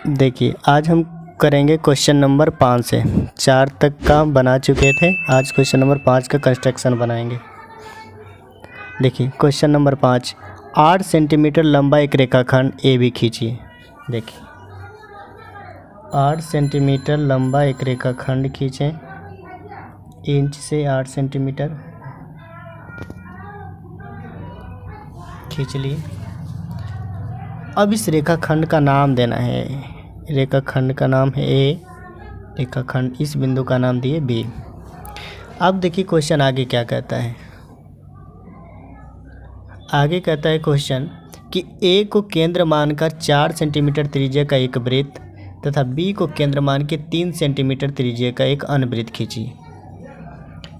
देखिए आज हम करेंगे क्वेश्चन नंबर 5 से 4 तक का बना चुके थे। आज क्वेश्चन नंबर 5 का कंस्ट्रक्शन बनाएंगे। देखिए क्वेश्चन नंबर 5, 8 सेंटीमीटर लंबा एक रेखाखंड ए बी खींचिए। देखिए 8 सेंटीमीटर लंबा एक रेखाखंड खींचें, इंच से 8 सेंटीमीटर खींच लिए। अब इस रेखाखंड का नाम देना है। रेखाखंड का नाम है ए, रेखाखंड इस बिंदु का नाम दिए बी। अब देखिए क्वेश्चन आगे क्या कहता है। आगे कहता है क्वेश्चन कि ए को केंद्र मानकर 4 सेंटीमीटर त्रिज्या का एक वृत्त तथा बी को केंद्र मान के 3 सेंटीमीटर त्रिज्या का एक अनवृत्त खींचिए।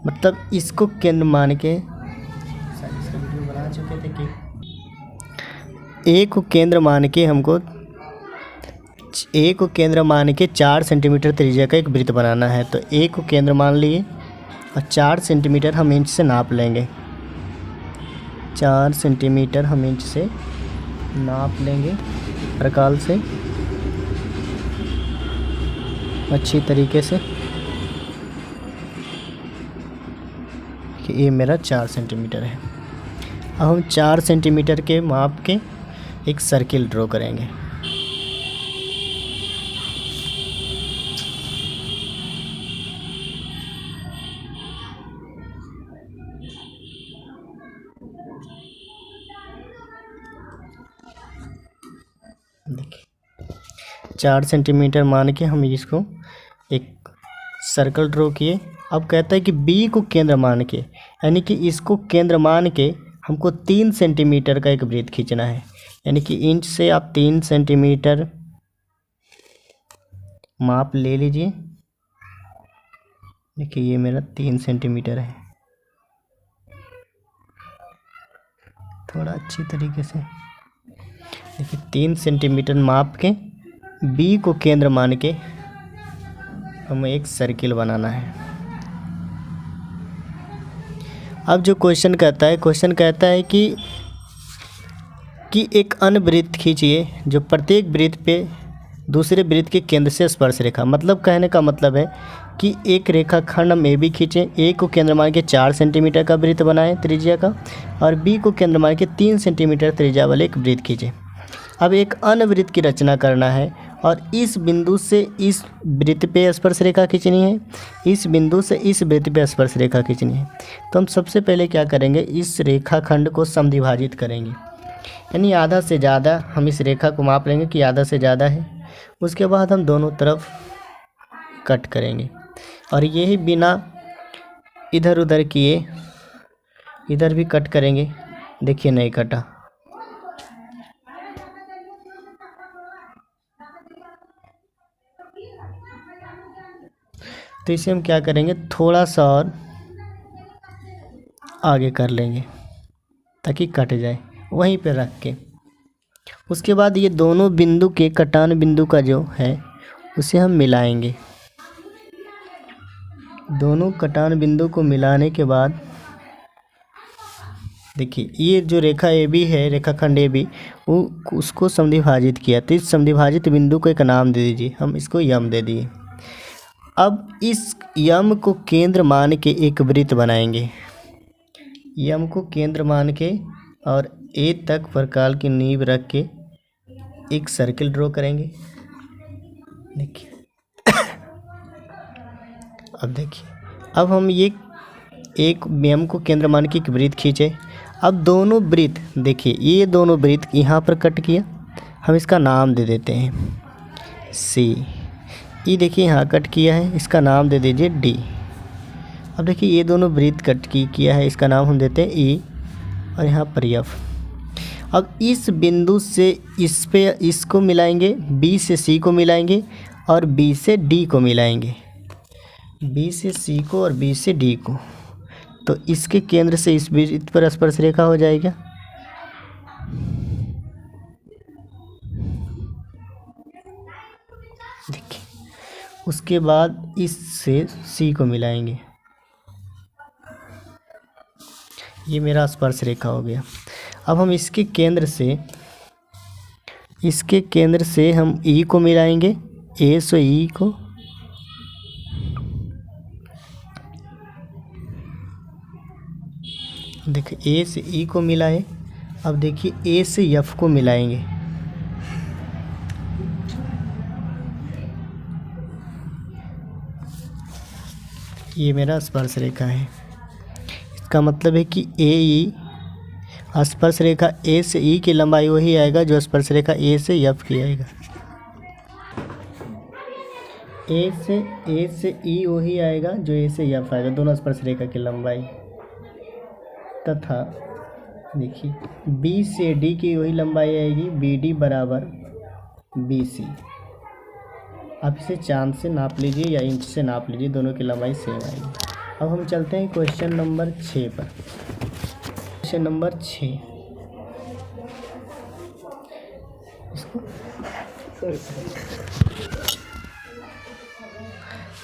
मतलब इसको केंद्र मान के इसका वीडियो बना चुके थे कि ए को केंद्र मान के हमको ए को केंद्र मान के 4 सेंटीमीटर त्रिज्या का एक वृत्त बनाना है। तो ए को केंद्र मान लिए और 4 सेंटीमीटर हम इंच से नाप लेंगे। 4 सेंटीमीटर हम इंच से नाप लेंगे प्रकाल से अच्छी तरीके से कि ये मेरा 4 सेंटीमीटर है। अब हम 4 सेंटीमीटर के माप के एक सर्किल ड्रॉ करेंगे। देखिए 4 सेंटीमीटर मान के हम इसको एक सर्कल ड्रॉ किए। अब कहता है कि बी को केंद्र मान के, यानी कि इसको केंद्र मान के हमको 3 सेंटीमीटर का एक वृत्त खींचना है। यानी कि इंच से आप 3 सेंटीमीटर माप ले लीजिए। देखिए ये मेरा 3 सेंटीमीटर है। थोड़ा अच्छी तरीके से देखिए 3 सेंटीमीटर माप के बी को केंद्र मान के हमें एक सर्किल बनाना है। अब जो क्वेश्चन कहता है, क्वेश्चन कहता है कि एक अन्य वृत्त खींचिए जो प्रत्येक वृत्त पे दूसरे वृत्त के केंद्र से स्पर्श रेखा। मतलब कहने का मतलब है कि एक रेखाखंड हम ए बी खींचें, ए को केंद्र मान के 4 सेंटीमीटर का वृत्त बनाएं त्रिज्या का, और बी को केंद्र मान के 3 सेंटीमीटर त्रिज्या वाले एक वृत्त खींचें। अब एक अन्य वृत्त की रचना करना है और इस बिंदु से इस वृत्त पे स्पर्श रेखा खींचनी है, इस बिंदु से इस वृत्त पे स्पर्श रेखा खींचनी है। तो हम सबसे पहले क्या करेंगे, इस रेखाखंड को समद्विभाजित करेंगे। यानी आधा से ज़्यादा हम इस रेखा को माप लेंगे कि आधा से ज़्यादा है। उसके बाद हम दोनों तरफ कट करेंगे और यही बिना इधर उधर किए इधर भी कट करेंगे। देखिए नहीं कटा। तो इसे हम क्या करेंगे, थोड़ा सा और आगे कर लेंगे ताकि कट जाए, वहीं पे रख के। उसके बाद ये दोनों बिंदु के कटान बिंदु का जो है उसे हम मिलाएंगे। दोनों कटान बिंदु को मिलाने के बाद देखिए ये जो रेखा ए बी है, रेखाखंड ए बी, वो उसको समद्विभाजित किया। तो इस समद्विभाजित बिंदु को एक नाम दे दीजिए, हम इसको यम दे दिए। अब इस यम को केंद्र मान के एक वृत्त बनाएंगे। यम को केंद्र मान के और ए तक प्रकाल की नींव रख के एक सर्किल ड्रॉ करेंगे। देखिए अब देखिए, अब हम ये एक यम को केंद्र मान के एक वृत्त खींचे। अब दोनों वृत्त देखिए, ये दोनों वृत्त यहाँ पर कट किया, हम इसका नाम दे देते हैं सी। ये देखिए यहाँ कट किया है, इसका नाम दे दीजिए डी। अब देखिए ये दोनों वृत्त कट किया है, इसका नाम हम देते हैं ई और यहाँ पर एफ। अब इस बिंदु से इस पे इसको मिलाएंगे, बी से सी को मिलाएंगे और बी से डी को मिलाएंगे, बी से सी को और बी से डी को। तो इसके केंद्र से इस वृत्त पर स्पर्श रेखा हो जाएगा। देखिए उसके बाद इससे सी को मिलाएंगे, ये मेरा स्पर्श रेखा हो गया। अब हम इसके केंद्र से इसके केंद्र से हम ई को मिलाएंगे, ए से ई को, देखिए ए से ई को मिलाए। अब देखिए ए से एफ को मिलाएंगे, ये मेरा स्पर्श रेखा है। इसका मतलब है कि ए ई, स्पर्श रेखा ए से ई की लंबाई वही आएगा जो स्पर्श रेखा ए से एफ की आएगा। ए से ई वही आएगा जो ए से एफ आएगा, दोनों स्पर्श रेखा की लंबाई। तथा देखिए बी से डी की वही लंबाई आएगी, बी डी बराबर बी सी। आप इसे चांद से नाप लीजिए या इंच से नाप लीजिए, दोनों की लंबाई सेम आएगी। अब हम चलते हैं क्वेश्चन नंबर 6 पर। क्वेश्चन नंबर 6,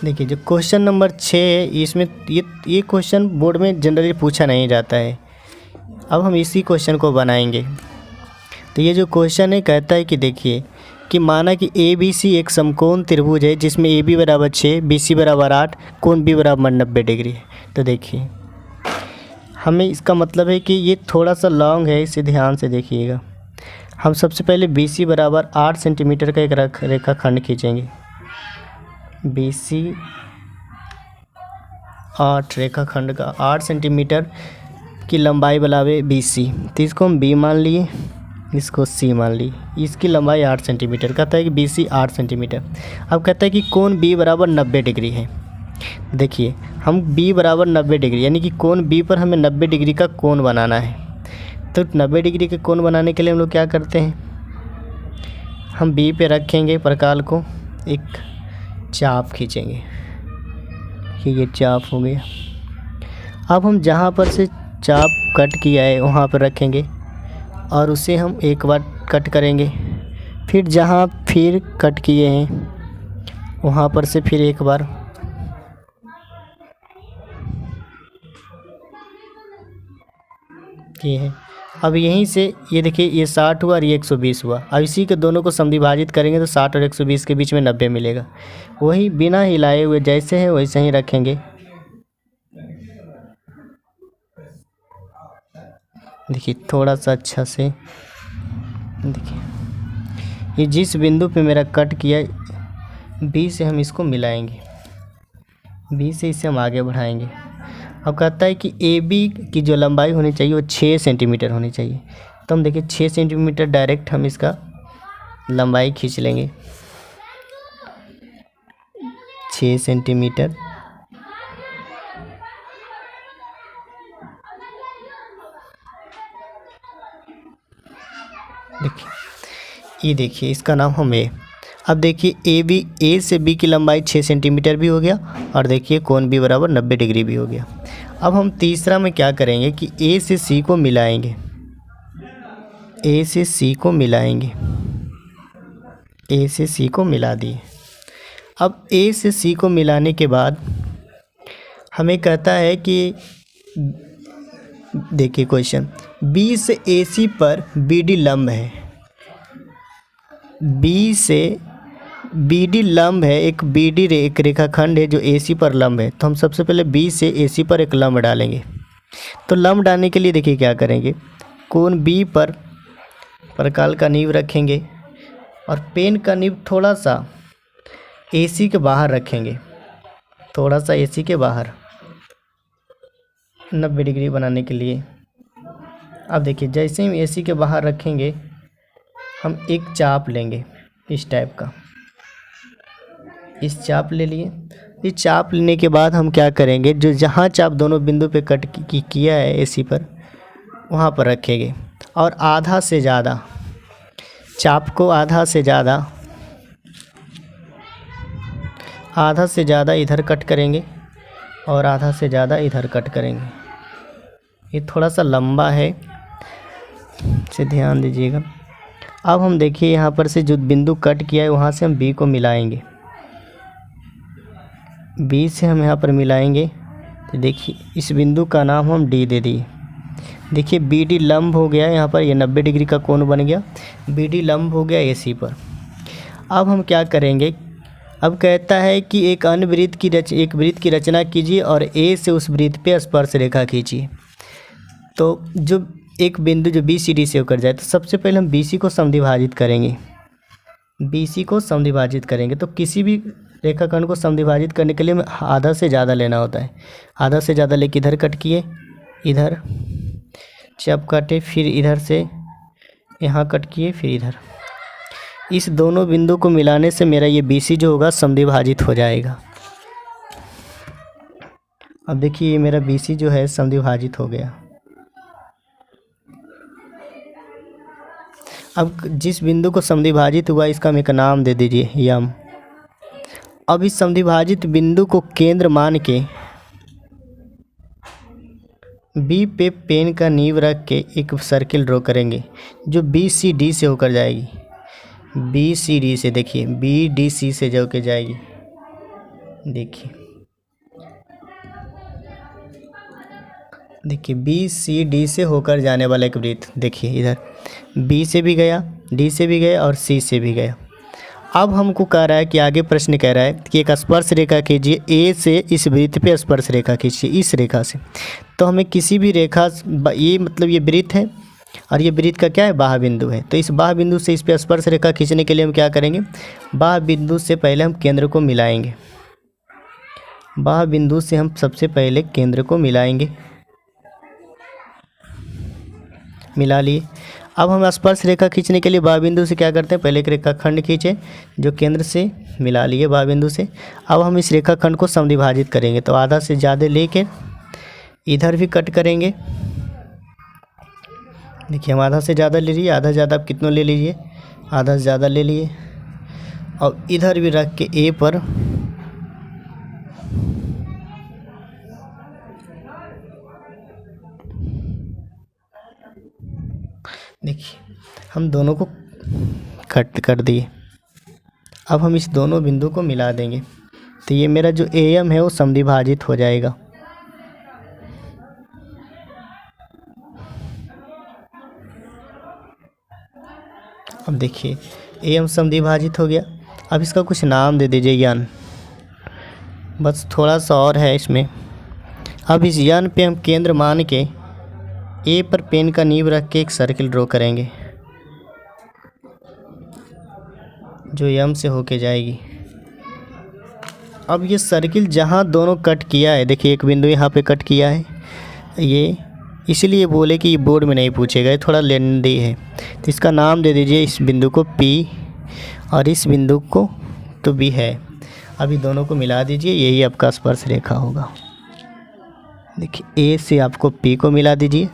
देखिए जो क्वेश्चन नंबर 6 है, इसमें ये क्वेश्चन बोर्ड में जनरली पूछा नहीं जाता है। अब हम इसी क्वेश्चन को बनाएंगे। तो ये जो क्वेश्चन है कहता है कि देखिए कि माना कि ए बी सी एक समकोण त्रिभुज है जिसमें ए बी बराबर 6, बी सी बराबर 8, कोण बी बराबर 90 डिग्री है। तो देखिए हमें इसका मतलब है कि ये थोड़ा सा लॉन्ग है, इसे ध्यान से देखिएगा। हम सबसे पहले बी सी बराबर 8 सेंटीमीटर का एक रेखाखंड खींचेंगे। बी सी 8 रेखाखंड का 8 सेंटीमीटर की लंबाई बराबर बी सी, तो इसको हम बी मान लिए, इसको सी मान ली। इसकी लंबाई 8 सेंटीमीटर, कहता है कि बी सी 8 सेंटीमीटर। अब कहता है कि कोण बी बराबर 90 डिग्री है। देखिए हम बी बराबर 90 डिग्री, यानी कि कोण बी पर हमें 90 डिग्री का कोण बनाना है। तो 90 डिग्री के कोण बनाने के लिए हम लोग क्या करते हैं, हम बी पे रखेंगे प्रकाल को, एक चाप खींचेंगे कि ये चाप हो गया। अब हम जहाँ पर से चाप कट किया है वहाँ पर रखेंगे और उसे हम एक बार कट करेंगे, फिर जहाँ फिर कट किए हैं वहाँ पर से फिर एक बार, ये है। अब यहीं से ये देखिए ये 60 हुआ और ये 120 हुआ। अब इसी के दोनों को समद्विभाजित करेंगे तो 60 और 120 के बीच में 90 मिलेगा। वही बिना हिलाए हुए जैसे है वैसे ही रखेंगे। देखिए थोड़ा सा अच्छा से देखिए, ये जिस बिंदु पे मेरा कट किया बी से हम इसको मिलाएंगे, बी से इसे हम आगे बढ़ाएंगे। अब कहता है कि ए बी की जो लंबाई होनी चाहिए वो 6 सेंटीमीटर होनी चाहिए। तो हम देखिए 6 सेंटीमीटर डायरेक्ट हम इसका लंबाई खींच लेंगे, 6 सेंटीमीटर। देखिए ये देखिए इसका नाम हम ए। अब देखिए ए से बी की लंबाई 6 सेंटीमीटर भी हो गया और देखिए कोण बी बराबर 90 डिग्री भी हो गया। अब हम तीसरा में क्या करेंगे कि ए से सी को मिलाएंगे, ए से सी को मिलाएंगे, ए से सी को मिला दिए। अब ए से सी को मिलाने के बाद हमें कहता है कि देखिए क्वेश्चन, बी से ए सी पर बी डी लंब है, बी से बी डी लंब है, एक बी डी एक रेखाखंड है जो ए सी पर लंब है। तो हम सबसे पहले बी से ए सी पर एक लंब डालेंगे। तो लंब डालने के लिए देखिए क्या करेंगे, कोण बी पर प्रकाल का नींव रखेंगे और पेन का नींव थोड़ा सा ए सी के बाहर रखेंगे, थोड़ा सा ए सी के बाहर 90 डिग्री बनाने के लिए। अब देखिए जैसे ही ए सी के बाहर रखेंगे हम एक चाप लेंगे इस टाइप का, इस चाप ले लिए। इस चाप लेने के बाद हम क्या करेंगे, जो जहाँ चाप दोनों बिंदु पे कट किया है ए सी पर वहाँ पर रखेंगे और आधा से ज़्यादा चाप को आधा से ज़्यादा इधर कट करेंगे और आधा से ज़्यादा इधर कट करेंगे। ये थोड़ा सा लंबा है, इसे ध्यान दीजिएगा। अब हम देखिए यहाँ पर से जो बिंदु कट किया है वहाँ से हम बी को मिलाएंगे, बी से हम यहाँ पर मिलाएंगे। तो देखिए इस बिंदु का नाम हम डी दे दिए। देखिए बी डी लंब हो गया यहाँ पर, ये 90 डिग्री का कोण बन गया, बी डी लंब हो गया ए सी पर। अब हम क्या करेंगे, अब कहता है कि एक अन्य वृत्त की रचना कीजिए और ए से उस वृत्त पे स्पर्श रेखा खींचिए। तो जो एक बिंदु जो बी सी डी से होकर जाए, तो सबसे पहले हम बी सी को समद्विभाजित करेंगे, बी सी को समद्विभाजित करेंगे। तो किसी भी रेखाखंड को समद्विभाजित करने के लिए हमें आधा से ज़्यादा लेना होता है। आधा से ज़्यादा लेके इधर कट किए, इधर जब काटे, फिर इधर से यहाँ कट किए, फिर इधर। इस दोनों बिंदु को मिलाने से मेरा ये बी सी जो होगा समद्विभाजित हो जाएगा। अब देखिए ये मेरा बी सी जो है समद्विभाजित हो गया। अब जिस बिंदु को समद्विभाजित हुआ इसका हम एक नाम दे दीजिए यम। अब इस समद्विभाजित बिंदु को केंद्र मान के बी पे पेन का नींव रख के एक सर्किल ड्रॉ करेंगे जो बी सी डी से होकर जाएगी, बी सी डी से, देखिए बी डी सी से जो के जाएगी। देखिए बी सी डी से होकर जाने वाला एक वृत्त, देखिए इधर बी से भी गया, डी से भी गया और सी से भी गया। अब हमको कह रहा है कि आगे प्रश्न कह रहा है कि एक स्पर्श रेखा खींचिए, ए से इस वृत्त पे स्पर्श रेखा खींचिए, इस रेखा से। तो हमें किसी भी रेखा, ये मतलब ये वृत्त है और ये वृत्त का क्या है, बाह्य बिंदु है। तो इस बाह्य बिंदु से इस पे स्पर्श रेखा खींचने के लिए हम क्या करेंगे, बाह्य बिंदु से पहले हम केंद्र को मिलाएंगे, बाह्य बिंदु से हम सबसे पहले केंद्र को मिलाएंगे, मिला लिए। अब हम स्पर्श रेखा खींचने के लिए बाह्य बिंदु से क्या करते हैं, पहले एक रेखाखंड खींचे जो केंद्र से मिला लिए बाह्य बिंदु से। अब हम इस रेखाखंड को समद्विभाजित करेंगे, तो आधा से ज़्यादा लेके इधर भी कट करेंगे। देखिए हम आधा से ज़्यादा ले लिए, आधा ज़्यादा आप कितनों ले लीजिए, आधा से ज़्यादा ले लिए और इधर भी रख के ए पर देखिए हम दोनों को कट कर दिए। अब हम इस दोनों बिंदु को मिला देंगे, तो ये मेरा जो ए एम है वो समद्विभाजित हो जाएगा। अब देखिए ए एम समद्विभाजित हो गया। अब इसका कुछ नाम दे दीजिए यन, बस थोड़ा सा और है इसमें। अब इस यन पे हम केंद्र मान के ए पर पेन का नींव रख के एक सर्किल ड्रॉ करेंगे जो यम से होके जाएगी। अब ये सर्किल जहाँ दोनों कट किया है, देखिए एक बिंदु यहाँ पे कट किया है, ये इसलिए बोले कि ये बोर्ड में नहीं पूछेगा, ये थोड़ा लेंदी है। तो इसका नाम दे दीजिए इस बिंदु को P और इस बिंदु को तो B है। अभी दोनों को मिला दीजिए, यही आपका स्पर्श रेखा होगा। देखिए A से आपको P को मिला दीजिए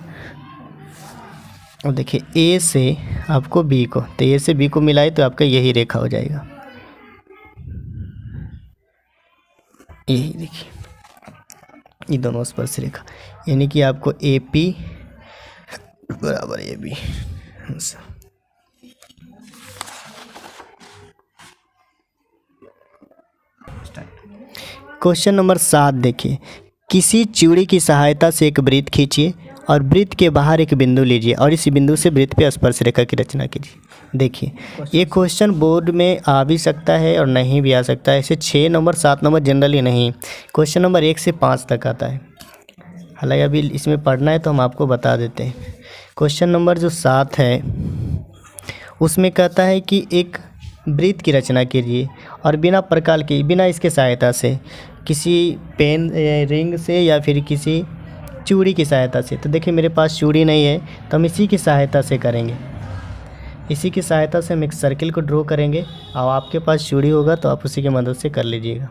और देखिए A से आपको B को, तो A से B को मिलाए तो आपका यही रेखा हो जाएगा। यही देखिए ये दोनों स्पर्श रेखा, यानी कि आपको AP बराबर AB। क्वेश्चन नंबर 7 देखिए, किसी चूड़ी की सहायता से एक वृत्त खींचिए और वृत्त के बाहर एक बिंदु लीजिए और इस बिंदु से वृत्त पे स्पर्श रेखा की रचना कीजिए। देखिए ये क्वेश्चन बोर्ड में आ भी सकता है और नहीं भी आ सकता है। ऐसे 6 नंबर 7 नंबर जनरली नहीं, क्वेश्चन नंबर 1 से 5 तक आता है। हालांकि अभी इसमें पढ़ना है तो हम आपको बता देते हैं। क्वेश्चन नंबर जो 7 है उसमें कहता है कि एक वृत्त की रचना कीजिए और बिना प्रकार की, बिना इसके सहायता से, किसी पेन रिंग से या फिर किसी चूड़ी की सहायता से। तो देखिए मेरे पास चूड़ी नहीं है तो हम इसी की सहायता से करेंगे, इसी की सहायता से हम एक सर्किल को ड्रॉ करेंगे और आपके पास चूड़ी होगा तो आप उसी की मदद से कर लीजिएगा।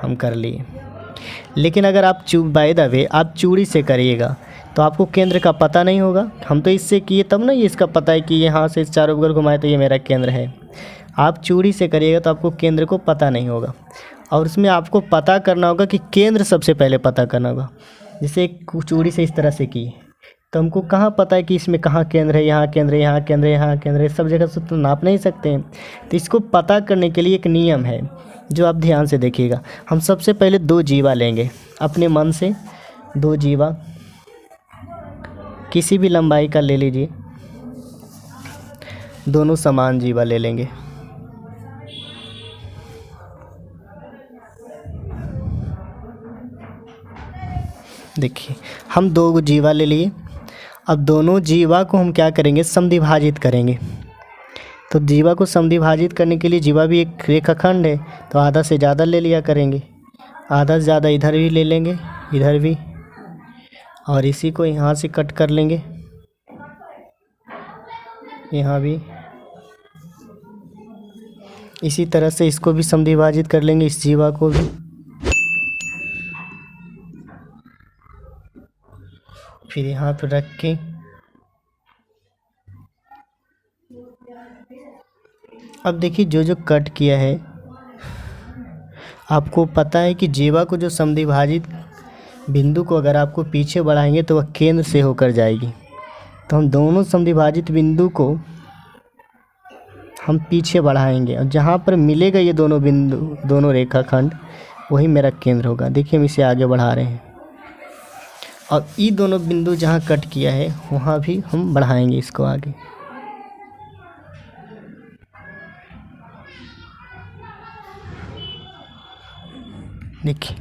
हम कर लिए। लेकिन अगर आप बाय द वे आप चूड़ी से करिएगा तो आपको केंद्र का पता नहीं होगा। हम तो इससे किए तब ना ये इसका पता है कि यहाँ से चारों बगल घुमाए तो ये मेरा केंद्र है। आप चूड़ी से करिएगा तो आपको केंद्र को पता नहीं होगा और उसमें आपको पता करना होगा कि केंद्र सबसे पहले पता करना होगा। जैसे एक चूड़ी से इस तरह से की तो हमको कहाँ पता है कि इसमें कहाँ केंद्र है, यहाँ केंद्र है, यहाँ केंद्र है, यहाँ केंद्र है, सब जगह से तो नाप नहीं सकते हैं। तो इसको पता करने के लिए एक नियम है जो आप ध्यान से देखिएगा। हम सबसे पहले 2 जीवा लेंगे अपने मन से, 2 जीवा किसी भी लंबाई का ले लीजिए, दोनों समान जीवा ले लेंगे। देखिए हम दो जीवा ले लिए। अब दोनों जीवा को हम क्या करेंगे, समद्विभाजित करेंगे। तो जीवा को समद्विभाजित करने के लिए, जीवा भी एक रेखाखंड है तो आधा से ज़्यादा ले लिया करेंगे। आधा से ज़्यादा इधर भी ले लेंगे, इधर भी, और इसी को यहाँ से कट कर लेंगे, यहाँ भी। इसी तरह से इसको भी समद्विभाजित कर लेंगे, इस जीवा को भी। फिर यहाँ पर रख के अब देखिए जो जो कट किया है, आपको पता है कि जीवा को जो समद्विभाजित बिंदु को अगर आपको पीछे बढ़ाएंगे तो वह केंद्र से होकर जाएगी। तो हम दोनों समद्विभाजित बिंदु को हम पीछे बढ़ाएंगे और जहाँ पर मिलेगा ये दोनों बिंदु, दोनों रेखाखंड, वही मेरा केंद्र होगा। देखिए हम इसे आगे बढ़ा रहे हैं और ये दोनों बिंदु जहाँ कट किया है वहाँ भी हम बढ़ाएंगे इसको आगे। देखिए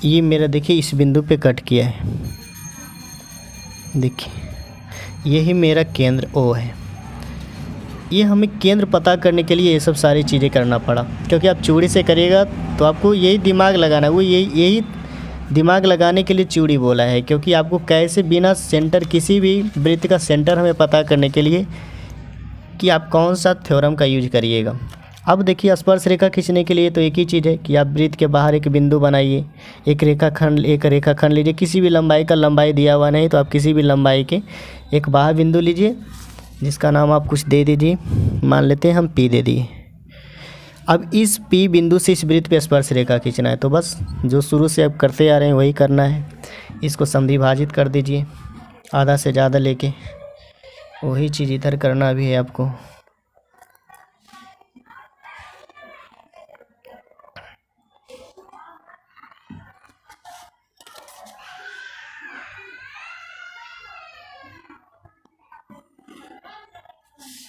ये मेरा, देखिए इस बिंदु पे कट किया है, देखिए यही मेरा केंद्र O है। ये हमें केंद्र पता करने के लिए ये सब सारी चीज़ें करना पड़ा, क्योंकि आप चूड़ी से करिएगा तो आपको यही दिमाग लगाना है। वो यही दिमाग लगाने के लिए चूड़ी बोला है, क्योंकि आपको कैसे बिना सेंटर, किसी भी वृत्त का सेंटर हमें पता करने के लिए कि आप कौन सा थ्योरम का यूज करिएगा। अब देखिए स्पर्श रेखा खींचने के लिए तो एक ही चीज़ है कि आप वृत्त के बाहर एक बिंदु बनाइए, एक रेखाखंड लीजिए। किसी भी लंबाई का, लंबाई दिया हुआ नहीं तो आप किसी भी लंबाई के एक बाहर बिंदु लीजिए, जिसका नाम आप कुछ दे दीजिए, मान लेते हैं हम P दे दिए। अब इस P बिंदु से इस वृत्त पे स्पर्श रेखा खींचना है, तो बस जो शुरू से आप करते आ रहे हैं वही करना है। इसको समद्विभाजित कर दीजिए आधा से ज़्यादा लेके, वही चीज़ इधर करना भी है आपको।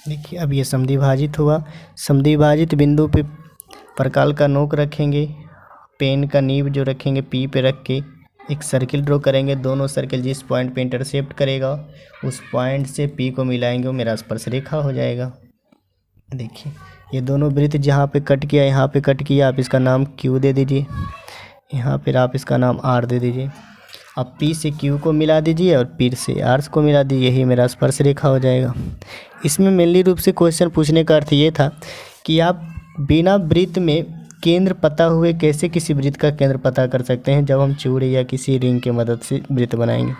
देखिए अब ये समद्विभाजित हुआ। समद्विभाजित बिंदु पे प्रकाल का नोक रखेंगे, पेन का नीब जो रखेंगे P पे रख के एक सर्किल ड्रॉ करेंगे। दोनों सर्किल जिस पॉइंट पे इंटरसेप्ट करेगा उस पॉइंट से P को मिलाएंगे, वो मेरा स्पर्श रेखा हो जाएगा। देखिए ये दोनों वृत्त जहाँ पे कट किया, यहाँ पे कट किया, आप इसका नाम Q दे दीजिए, यहाँ पर आप इसका नाम R दे दीजिए। अब P से Q को मिला दीजिए और P से R को मिला दीजिए, यही मेरा स्पर्श रेखा हो जाएगा। इसमें मेनली रूप से क्वेश्चन पूछने का अर्थ ये था कि आप बिना वृत्त में केंद्र पता हुए कैसे किसी वृत्त का केंद्र पता कर सकते हैं जब हम चूड़ी या किसी रिंग की मदद से वृत्त बनाएंगे।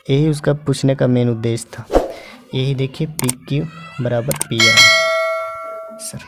यही उसका पूछने का मेन उद्देश्य था। यही देखिए PQ बराबर PR। सर